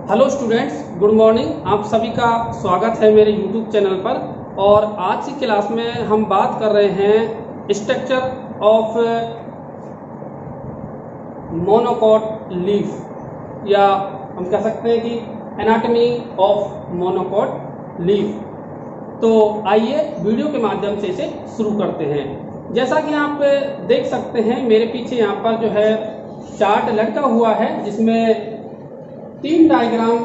Hello students, good morning. आप सभी का स्वागत है मेरे यूट्यूब चैनल पर। और आज की क्लास में हम बात कर रहे हैं स्ट्रक्चर ऑफ मोनोकॉट लीफ, या हम कह सकते हैं कि एनाटॉमी ऑफ मोनोकॉट लीफ। तो आइए वीडियो के माध्यम से इसे शुरू करते हैं। जैसा कि आप देख सकते हैं मेरे पीछे यहाँ पर जो है चार्ट लटका हुआ है, जिसमें 3 डायग्राम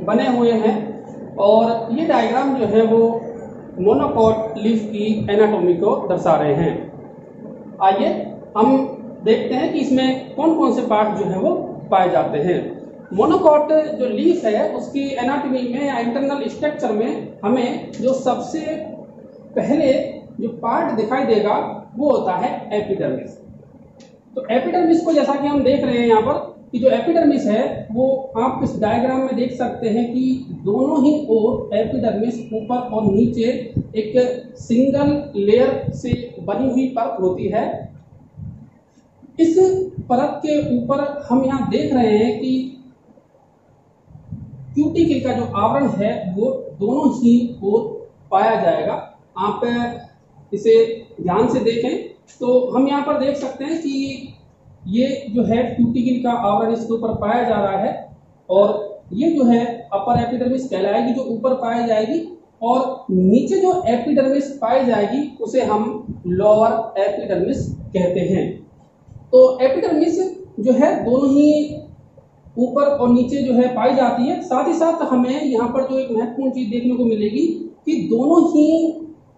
बने हुए हैं और ये डायग्राम जो है वो मोनोकॉट लीफ की एनाटॉमी को दर्शा रहे हैं। आइए हम देखते हैं कि इसमें कौन कौन से पार्ट जो है वो पाए जाते हैं। मोनोकॉट जो लीफ है उसकी एनाटॉमी में या इंटरनल स्ट्रक्चर में हमें जो सबसे पहले जो पार्ट दिखाई देगा वो होता है एपिडर्मिस। तो एपिडर्मिस को जैसा कि हम देख रहे हैं यहाँ पर कि जो एपिडर्मिस है वो आप इस डायग्राम में देख सकते हैं कि दोनों ही ओर एपिडर्मिस ऊपर और नीचे एक सिंगल लेयर से बनी हुई परत होती है। इस परत के ऊपर हम यहाँ देख रहे हैं कि क्यूटिकल का जो आवरण है वो दोनों ही ओर पाया जाएगा। आप इसे ध्यान से देखें तो हम यहाँ पर देख सकते हैं कि ये जो है क्यूटिकल का आवरण इसके ऊपर पाया जा रहा है, और ये जो है अपर एपिडर्मिस कहलाएगी जो ऊपर पाई जाएगी, और नीचे जो एपिडर्मिस पाई जाएगी उसे हम लोअर एपिडर्मिस कहते हैं। तो एपिडर्मिस जो है दोनों ही ऊपर और नीचे जो है पाई जाती है। साथ ही साथ हमें यहाँ पर जो एक महत्वपूर्ण चीज देखने को मिलेगी कि दोनों ही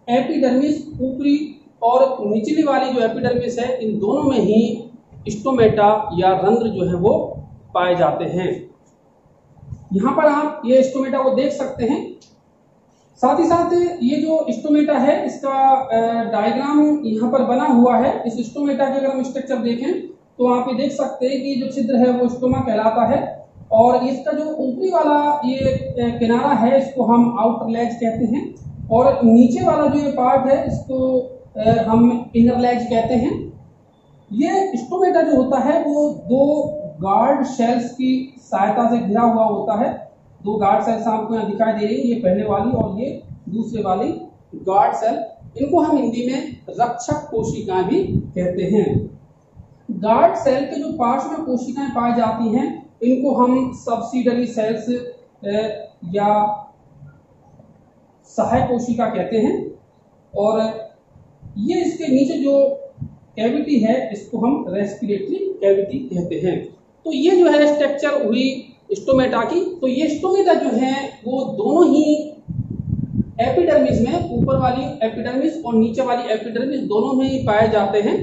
एपिडर्मिस, ऊपरी और निचली वाली जो एपिडर्मिस है, इन दोनों में ही स्टोमेटा या रंध्र जो है वो पाए जाते हैं। यहां पर आप ये स्टोमेटा को देख सकते हैं। साथ ही साथ ये जो स्टोमेटा है इसका डायग्राम यहां पर बना हुआ है। इस स्टोमेटा के अगर हम स्ट्रक्चर देखें तो आप ये देख सकते हैं कि जो छिद्र है वो स्टोमा कहलाता है, और इसका जो ऊपरी वाला ये किनारा है इसको हम आउटर लेज कहते हैं, और नीचे वाला जो ये पार्ट है इसको हम इनर लेज कहते हैं। ये स्टोमेटा जो होता है वो 2 गार्ड सेल्स की सहायता से घिरा हुआ होता है। 2 गार्ड सेल्स आपको यहाँ दिखाई दे रही है, ये पहले वाली और ये दूसरे वाली गार्ड सेल। इनको हम हिंदी में रक्षक कोशिकाएं भी कहते हैं। गार्ड सेल के जो पार्श्व में कोशिकाएं पाई जाती हैं इनको हम सब्सिडरी सेल्स या सहायक कोशिका कहते हैं, और ये इसके नीचे जो कैविटी है इसको हम रेस्पिरेटरी कैविटी कहते हैं। तो ये जो है स्ट्रक्चर हुई स्टोमेटा की। तो ये स्टोमेटा जो है वो दोनों ही एपिडर्मिस में, ऊपर वाली एपिडर्मिस और नीचे वाली एपिडर्मिस दोनों में ही पाए जाते हैं।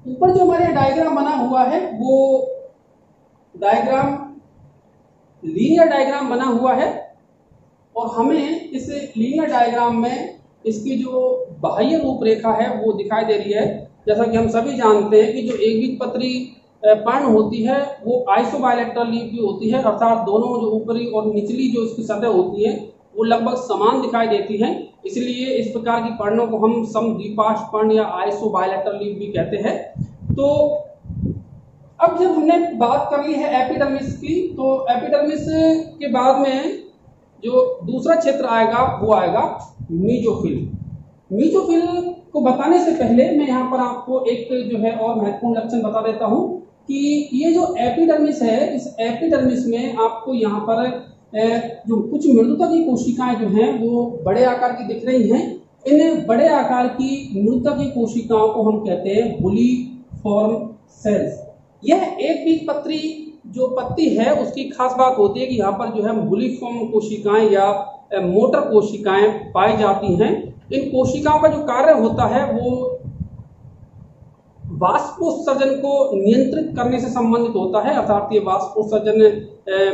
ऊपर जो हमारे डायग्राम बना हुआ है वो डायग्राम लीनियर डायग्राम बना हुआ है, और हमें इस लीनियर डायग्राम में इसकी जो बाह्य रूपरेखा है वो दिखाई दे रही है। जैसा कि हम सभी जानते हैं कि जो एकबीजपत्री पर्ण होती है वो आइसोबायलैटरल लीफ भी होती है, अर्थात दोनों जो ऊपरी और निचली जो इसकी सतह होती है वो लगभग समान दिखाई देती हैं। इसलिए इस प्रकार की पर्णों को हम समद्विपार्श्व पर्ण या आइसोबायलैटरल लीफ भी कहते हैं। तो अब जब हमने बात कर ली है एपिडर्मिस की, तो एपिडर्मिस के बाद में जो दूसरा क्षेत्र आएगा वो आएगा मीजोफिल। मीजोफिल को बताने से पहले मैं यहाँ पर आपको एक जो है और महत्वपूर्ण लक्षण बता देता हूँ कि ये जो एपिडर्मिस है, इस एपिडर्मिस में आपको यहाँ पर जो कुछ मृदुता की कोशिकाएं जो हैं वो बड़े आकार की दिख रही हैं। इन बड़े आकार की मृदुता की कोशिकाओं को हम कहते हैं बुलीफॉर्म सेल्स। यह एक बीजपत्री जो पत्ती है उसकी खास बात होती है कि यहाँ पर जो है बुलीफॉर्म कोशिकाएं या मोटर कोशिकाएं पाई जाती हैं। इन कोशिकाओं का जो कार्य होता है वो वाष्पोत्सर्जन को नियंत्रित करने से संबंधित होता है, अर्थात ये वाष्पोत्सर्जन में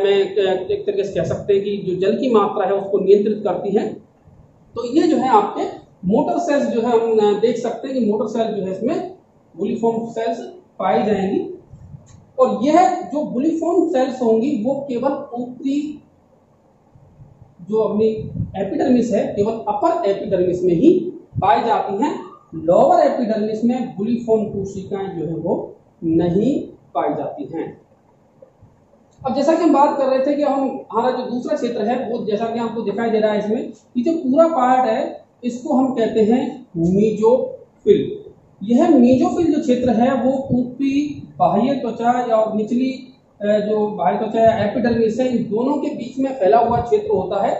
एक तरीके से कह सकते हैं कि जो जल की मात्रा है उसको नियंत्रित करती है। तो ये जो है आपके मोटर सेल्स जो है हम देख सकते हैं कि मोटर सेल जो है इसमें बुलीफॉर्म सेल्स पाई जाएंगी, और यह जो बुलीफॉर्म सेल्स होंगी वो केवल ऊपरी जो अपनी एपिडर्मिस है केवल अपर एपिडर्मिस में ही पाई जाती हैं। लोअर एपिडर्मिस में बुलीफॉर्म कोशिकाएं जो है वो नहीं पाई जाती हैं। अब जैसा कि हम बात कर रहे थे कि हमारा जो दूसरा क्षेत्र है वो जैसा कि आपको दिखाई दे रहा है इसमें, ये जो पूरा पार्ट है इसको हम कहते हैं मीजोफिल। यह मीजोफिल जो क्षेत्र है वो ऊपरी बाह्य त्वचा या निचली जो बाह्य त्वचा या एपिडर्मिस है, इन दोनों के बीच में फैला हुआ क्षेत्र होता है।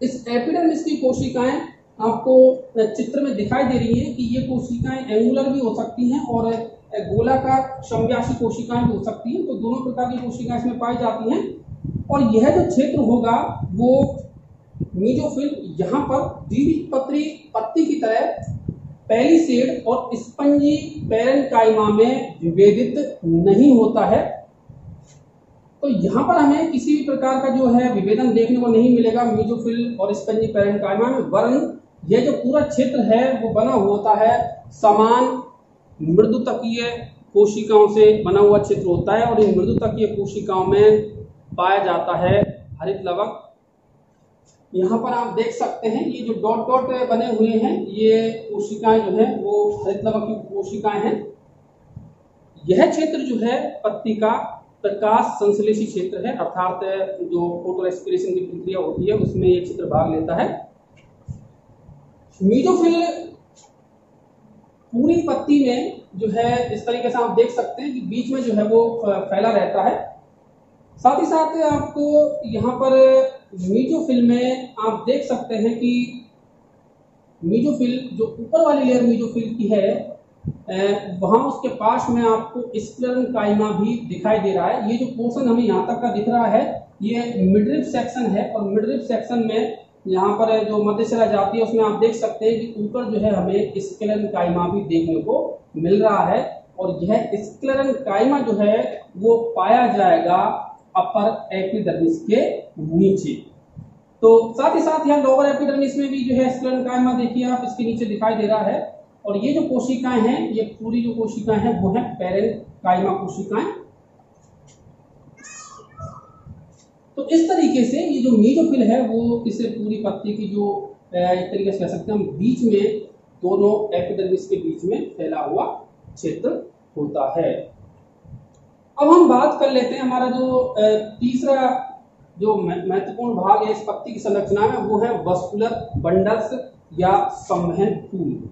इस एपिडर्मिस की कोशिकाएं आपको चित्र में दिखाई दे रही हैं कि ये कोशिकाएं एंगुलर भी हो सकती हैं और गोलाकार समव्यासी कोशिकाएं भी हो सकती हैं। तो दोनों प्रकार की कोशिकाएं इसमें पाई जाती हैं। और यह जो क्षेत्र होगा वो मीजोफिल यहाँ पर द्विबीजपत्री पत्ती की तरह पैलिसेड और स्पंजी पैरेन्काइमा में विभेदित नहीं होता है। तो यहाँ पर हमें किसी भी प्रकार का जो है विभेदन देखने को नहीं मिलेगा मीजोफिल और स्पंजी पैरेन्काइमा में, वरन यह जो पूरा क्षेत्र है वो बना होता है समान मृदुतकीय कोशिकाओं से बना हुआ क्षेत्र होता है। और इन मृदुतकीय कोशिकाओं में पाया जाता है हरित लवक। यहाँ पर आप देख सकते हैं ये जो डॉट डॉट बने हुए हैं ये कोशिकाएं जो है वो हरित लवक की कोशिकाएं हैं। यह क्षेत्र जो है पत्ती का प्रकाश संश्लेषी क्षेत्र है, अर्थात जो फोटो रेस्पिरेशन की प्रक्रिया होती है उसमें ये क्षेत्र भाग लेता है। मीजोफिल पूरी पत्ती में जो है इस तरीके से आप देख सकते हैं कि बीच में जो है वो फैला रहता है। साथ ही साथ आपको यहाँ पर मीजोफिल में आप देख सकते हैं कि मीजोफिल जो ऊपर वाली लेयर मीजोफिल की है वहां उसके पास में आपको स्क्लेरेन्काइमा भी दिखाई दे रहा है। ये जो पोर्शन हमें यहाँ तक का दिख रहा है ये मिडरिप सेक्शन है और मिडरिप सेक्शन में यहाँ पर जो मध्यशिरा जाती है उसमें आप देख सकते हैं कि ऊपर जो है हमें स्क्लेरेन्काइमा भी देखने को मिल रहा है। और यह स्क्लेरेन्काइमा जो है वो पाया जाएगा अपर एपिडर्मिस के नीचे। तो साथ ही साथ यहाँ लोअर एपिडर्मिस में भी जो है स्क्लेरेन्काइमा देखिए आप इसके नीचे दिखाई दे रहा है। और ये जो कोशिकाएं हैं ये पूरी जो कोशिकाएं हैं वो है पैरेन्काइमा कोशिकाएं। तो इस तरीके से ये जो मीजोफिल है वो इसे पूरी पत्ती की जो एक तरीके से कह सकते हैं हम बीच में दोनों एपिडर्मिस के बीच में फैला हुआ क्षेत्र होता है। अब हम बात कर लेते हैं हमारा जो तीसरा जो महत्वपूर्ण भाग है इस पत्ती की संरचना में वो है वस्कुलर बंडल्स या संवहन फूल।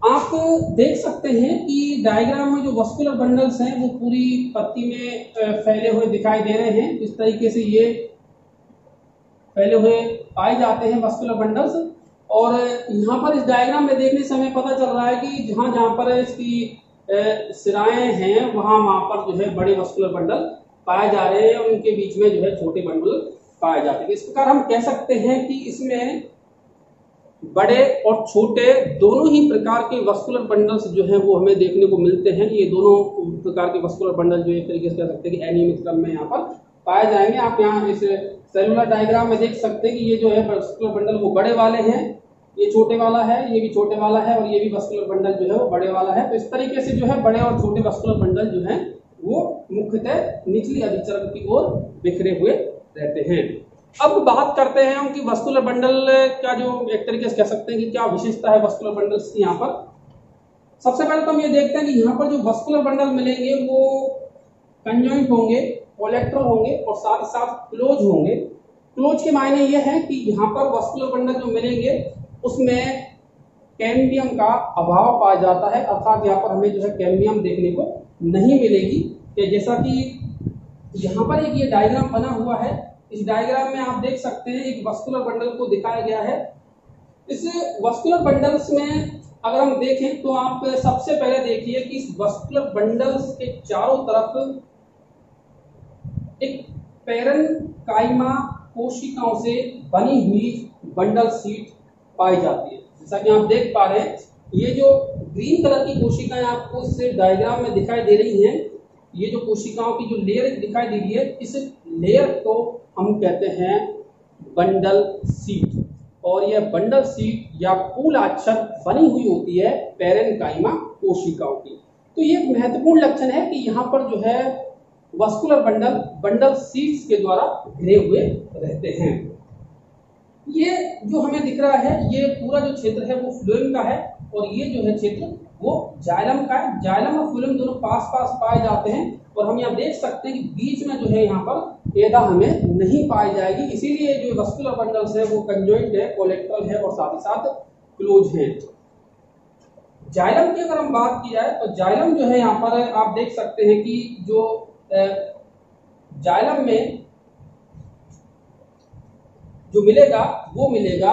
आप देख सकते हैं कि डायग्राम में जो वस्कुलर बंडल्स हैं वो पूरी पत्ती में फैले हुए दिखाई दे रहे हैं। इस तरीके से ये फैले हुए पाए जाते हैं वस्कुलर बंडल्स। और यहाँ पर इस डायग्राम में देखने से हमें पता चल रहा है कि जहाँ जहाँ पर इसकी सिराएं हैं वहां पर जो है बड़े वस्कुलर बंडल पाए जा रहे हैं और उनके बीच में जो है छोटे बंडल पाए जाते हैं। इस प्रकार हम कह सकते हैं कि इसमें बड़े और छोटे दोनों ही प्रकार के वस्कुलर बंडल्स जो हैं वो हमें देखने को मिलते हैं। ये दोनों प्रकार के वस्कुलर बंडल जो एक तरीके से कह सकते हैं कि अनियमित क्रम में यहाँ पर पाए जाएंगे। आप यहाँ इस सेलुलर डायग्राम में देख सकते हैं कि ये जो है वस्कुलर बंडल वो बड़े वाले हैं, ये छोटे वाला है, ये भी छोटे वाला है और ये भी वस्कुलर बंडल जो है वो बड़े वाला है। तो इस तरीके से जो है बड़े और छोटे वस्कुलर बंडल जो है वो मुख्यतः निचली अधिचरण की ओर बिखरे हुए रहते हैं। अब बात करते हैं उनकी वस्कुलर बंडल का जो एक तरीके से कह सकते हैं कि क्या विशेषता है वस्कुलर बंडल्स की। यहाँ पर सबसे पहले तो हम ये देखते हैं कि यहाँ पर जो वस्कुलर बंडल मिलेंगे वो कंजॉइंट होंगे, कोलेक्ट्रल होंगे और साथ ही साथ क्लोज होंगे। क्लोज के मायने ये है कि यहाँ पर वस्कुलर बंडल जो मिलेंगे उसमें कैम्बियम का अभाव पाया जाता है, अर्थात यहाँ पर हमें जो है कैम्बियम देखने को नहीं मिलेगी। जैसा कि यहाँ पर एक ये डायग्राम बना हुआ है, इस डायग्राम में आप देख सकते हैं एक वस्कुलर बंडल को दिखाया गया है। इस वस्कुलर बंडल्स में अगर हम देखें तो आप सबसे पहले देखिए कि इस वस्कुलर बंडल्स के चारों तरफ एक पैरेन्काइमा कोशिकाओं से बनी हुई बंडल शीट पाई जाती है। जैसा कि आप देख पा रहे हैं ये जो ग्रीन कलर की कोशिकाएं आपको इस डायग्राम में दिखाई दे रही हैं, ये जो कोशिकाओं की जो लेयर दिखाई दे रही है इस लेयर को हम कहते हैं बंडल शीट। और यह बंडल शीट या पूलाच्छद बनी हुई होती है पैरेन्काइमा कोशिकाओं की। तो ये एक महत्वपूर्ण लक्षण है कि यहाँ पर जो है वस्कुलर बंडल शीट्स के द्वारा घिरे हुए रहते हैं। ये जो हमें दिख रहा है ये पूरा जो क्षेत्र है वो फ्लोएम का है और ये जो है क्षेत्र वो जाइलम का है। जाइलम और फ्लोएम दोनों पास पास पाए जाते हैं और हम यहाँ देख सकते हैं कि बीच में जो है यहाँ पर एदा हमें नहीं पाई जाएगी, इसीलिए जो वस्कुलर बंडल्स है वो कंजॉइंट है, कोलेक्टरल है और साथ ही साथ क्लोज है। जाइलम की अगर हम बात की जाए तो जाइलम जो है यहाँ पर आप देख सकते हैं कि जो जाइलम में जो मिलेगा वो मिलेगा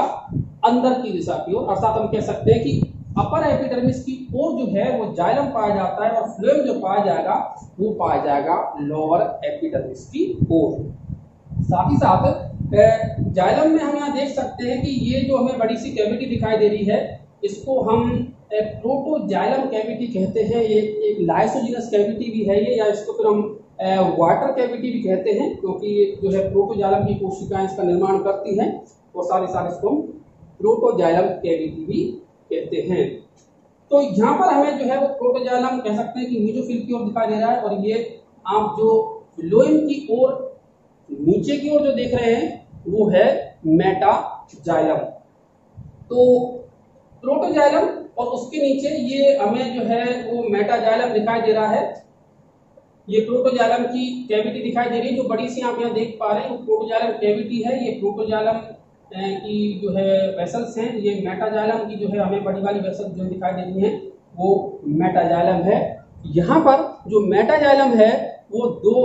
अंदर की दिशा की ओर, अर्थात हम कह सकते हैं कि अपर एपिडर्मिस की ओर जो है वो जाइलम पाया जाता है और फ्लोएम जो पाया जाएगा वो पाया जाएगा लोअर एपिडर्मिस की ओर। साथ ही साथ जाइलम में हम यहाँ देख सकते हैं कि ये जो हमें बड़ी सी कैविटी दिखाई दे रही है इसको हम प्रोटोजाइलम कैविटी कहते हैं। ये एक लाइसोजिनस कैविटी भी है ये, या इसको फिर हम वाटर कैविटी भी कहते हैं, क्योंकि जो है प्रोटोजाइलम की कोशिकाएं इसका निर्माण करती हैं और साथ ही साथ इसको हम प्रोटोजाइलम कैविटी भी कहते हैं। तो यहाँ पर हमें जो है वो प्रोटोजाइलम कह सकते हैं कि मीजोफिल की ओर दिखाई दे रहा है, और ये आप जो फ्लोएम की ओर नीचे की ओर जो देख रहे हैं वो है मेटाजाइलम। तो प्रोटोजाइलम और उसके नीचे ये हमें जो है वो मेटाजाइलम दिखाई दे रहा है। ये प्रोटोजाइलम की कैविटी दिखाई दे रही है, जो बड़ी सी आप यहाँ देख पा रहे हैं वो प्रोटोजाइलम कैविटी है। ये प्रोटोजाइलम की जो है वेसल्स हैं, ये मेटाजाइलम की जो है हमें बड़ी वाली वेसल्स जो दिखाई दे रही हैं वो मेटाजाइलम है। यहाँ पर जो मेटाजाइलम है वो दो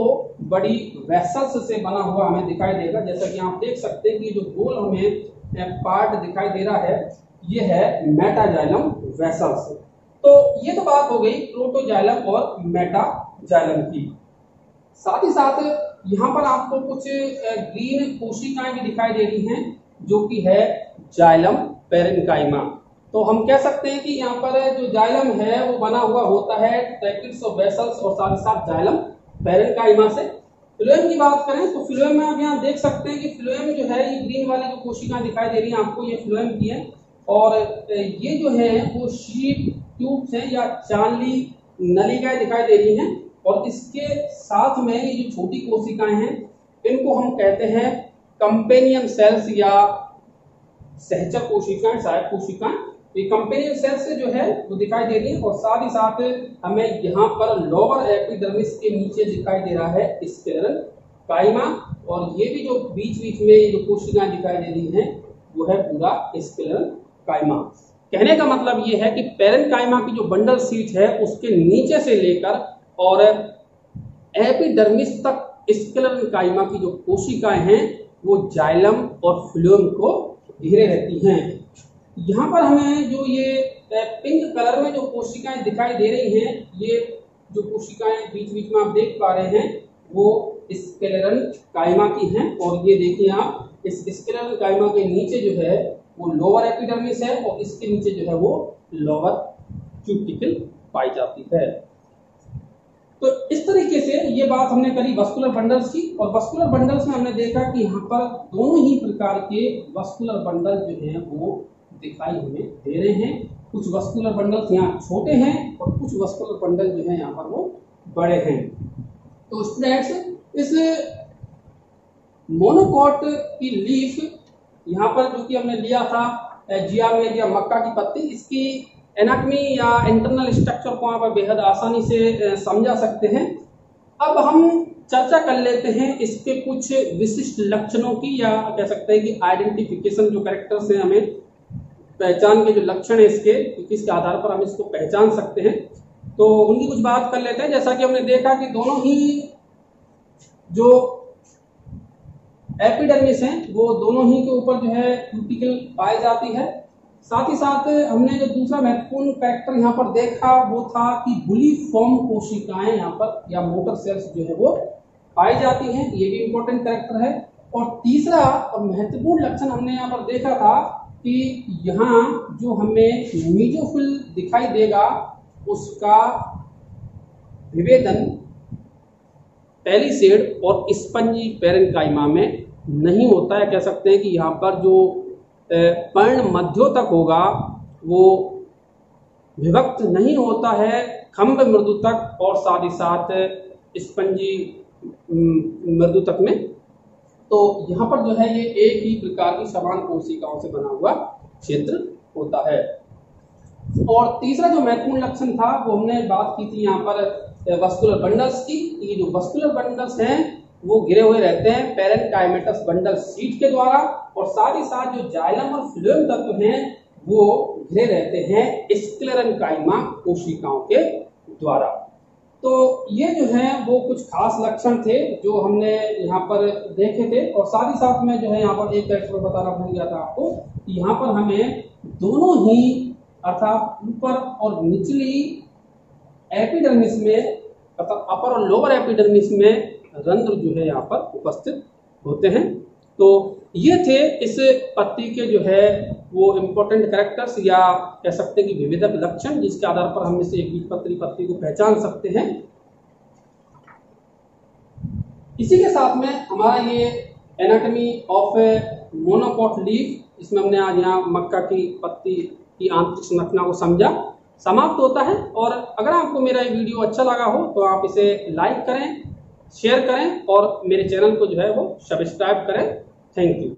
बड़ी वेसल्स से बना हुआ हमें दिखाई देगा, जैसा कि आप देख सकते हैं कि जो गोल हमें पार्ट दिखाई दे रहा है ये है मेटाजाइलम वेसल्स। तो ये तो बात हो गई प्रोटोजाइलम और मेटाजाइलम की। साथ ही साथ यहाँ पर आपको कुछ ग्रीन कोशिकाएं भी दिखाई दे रही हैं जो कि है जाइलम पेरेन्काइमा। तो हम कह सकते हैं कि यहाँ पर जो जाइलम है वो बना हुआ होता है ट्रैकिड्स ऑफ वेसल्स और साथ ही साथ जाइलम पेरेन्काइमा से। फ्लोएम की बात करें तो फ्लोएम में आप यहाँ देख सकते हैं कि फ्लोएम जो है ये ग्रीन वाली जो कोशिकाएं दिखाई दे रही हैं आपको, ये फ्लोएम की है, और ये जो है वो शीट ट्यूब्स हैं या चांदली नलिकाएं दिखाई दे रही हैं, और इसके साथ में ये जो छोटी कोशिकाएं हैं इनको हम कहते हैं कंपेनियन सेल्स या सहचर कोशिकाएं, सहायक कोशिकाएं। ये कंपेनियन सेल्स से जो है वो दिखाई दे रही है, और साथ ही साथ हमें यहाँ पर लोअर एपिडर्मिस के नीचे दिखाई दे रहा है स्क्लेरल काइमा, और ये भी जो बीच बीच में जो कोशिकाएं दिखाई दे रही हैं वो है पूरा स्क्लेरल काइमा। कहने का मतलब ये है कि पेरेन्काइमा की जो बंडल सीट है उसके नीचे से लेकर और एपिडर्मिस तक स्क्लेरल काइमा की जो कोशिकाएं हैं वो जाइलम और फ्लोएम को घेरे रहती हैं। यहाँ पर हमें जो ये पिंक कलर में जो कोशिकाएं दिखाई दे रही हैं, ये जो कोशिकाएं बीच बीच में आप देख पा रहे हैं वो स्क्लेरल काइमा की हैं, और ये देखिए आप इस स्क्लेरल काइमा के नीचे जो है वो लोअर एपिडर्मिस है और इसके नीचे जो है वो लोअर क्यूटिकल पाई जाती है। तो इस तरीके से ये बात हमने करी वस्कुलर बंडल्स की, और वस्कुलर बंडल्स में हमने देखा कि यहाँ पर दोनों ही प्रकार के वस्कुलर बंडल जो हैं वो दिखाई हमें दे रहे हैं। कुछ वस्कुलर बंडल्स यहाँ छोटे हैं और कुछ वस्कुलर बंडल जो है यहाँ पर वो बड़े हैं। तो स्टूडेंट्स, इस मोनोकॉट की लीफ यहाँ पर जो कि हमने लिया था जियामेज या मक्का की पत्ती, इसकी एनाटॉमी या इंटरनल स्ट्रक्चर को आप बेहद आसानी से समझा सकते हैं। अब हम चर्चा कर लेते हैं इसके कुछ विशिष्ट लक्षणों की, या कह सकते हैं कि आइडेंटिफिकेशन, जो कैरेक्टर्स हैं हमें पहचान के जो लक्षण है इसके, किसके आधार पर हम इसको पहचान सकते हैं, तो उनकी कुछ बात कर लेते हैं। जैसा कि हमने देखा कि दोनों ही जो एपिडर्मिस हैं वो दोनों ही के ऊपर जो है क्यूटिकल पाई जाती है। साथ ही साथ हमने जो दूसरा महत्वपूर्ण कैरेक्टर यहाँ पर देखा वो था कि बुलिफॉर्म कोशिकाएं यहाँ पर या मोटर सेल्स जो है वो पाई जाती हैं, ये भी इंपॉर्टेंट कैरेक्टर है। और तीसरा और महत्वपूर्ण लक्षण हमने यहाँ पर देखा था कि यहाँ जो हमें मीजोफिल दिखाई देगा उसका विभेदन पैलिसेड और स्पंजी पेरेन्काइमा में नहीं होता है। कह सकते हैं कि यहाँ पर जो पर्ण मध्योतक होगा वो विभक्त नहीं होता है खम्भ मृदुतक और साथ ही साथ स्पंजी मृदुतक में। तो यहाँ पर जो है ये एक ही प्रकार की समान कोशिकाओं से बना हुआ क्षेत्र होता है। और तीसरा जो महत्वपूर्ण लक्षण था वो हमने बात की थी यहाँ पर वस्कुलर बंडल्स की। ये जो वस्कुलर बंडल्स हैं वो घिरे हुए रहते हैं पैरेन्काइमेटस बंडल शीट के द्वारा, और साथ ही साथ जो जाइलम और फ्लोएम तत्व हैं वो घिरे रहते हैं स्क्लेरेन्काइमा कोशिकाओं के द्वारा। तो ये जो है वो कुछ खास लक्षण थे जो हमने यहाँ पर देखे थे। और साथ ही साथ में जो है यहाँ पर एक फैक्टर बताना भूल गया था आपको कि यहाँ पर हमें दोनों ही अर्थात ऊपर और निचली एपिडर्मिस में अर्थात अपर और लोअर एपिडर्मिस में रंध्र जो है यहाँ पर उपस्थित होते हैं। तो ये थे इस पत्ती के जो है वो इम्पोर्टेंट कैरेक्टर्स या कह सकते हैं कि विविधक लक्षण, जिसके आधार पर हम इसे एक बीजपत्री पत्ती को पहचान सकते हैं। इसी के साथ में हमारा ये एनाटॉमी ऑफ मोनोकोट लीफ, इसमें हमने आज यहाँ मक्का की पत्ती की आंतरिक संरचना को समझा, समाप्त होता है। और अगर आपको मेरा ये वीडियो अच्छा लगा हो तो आप इसे लाइक करें, शेयर करें और मेरे चैनल को जो है वो सब्सक्राइब करें। Thank you.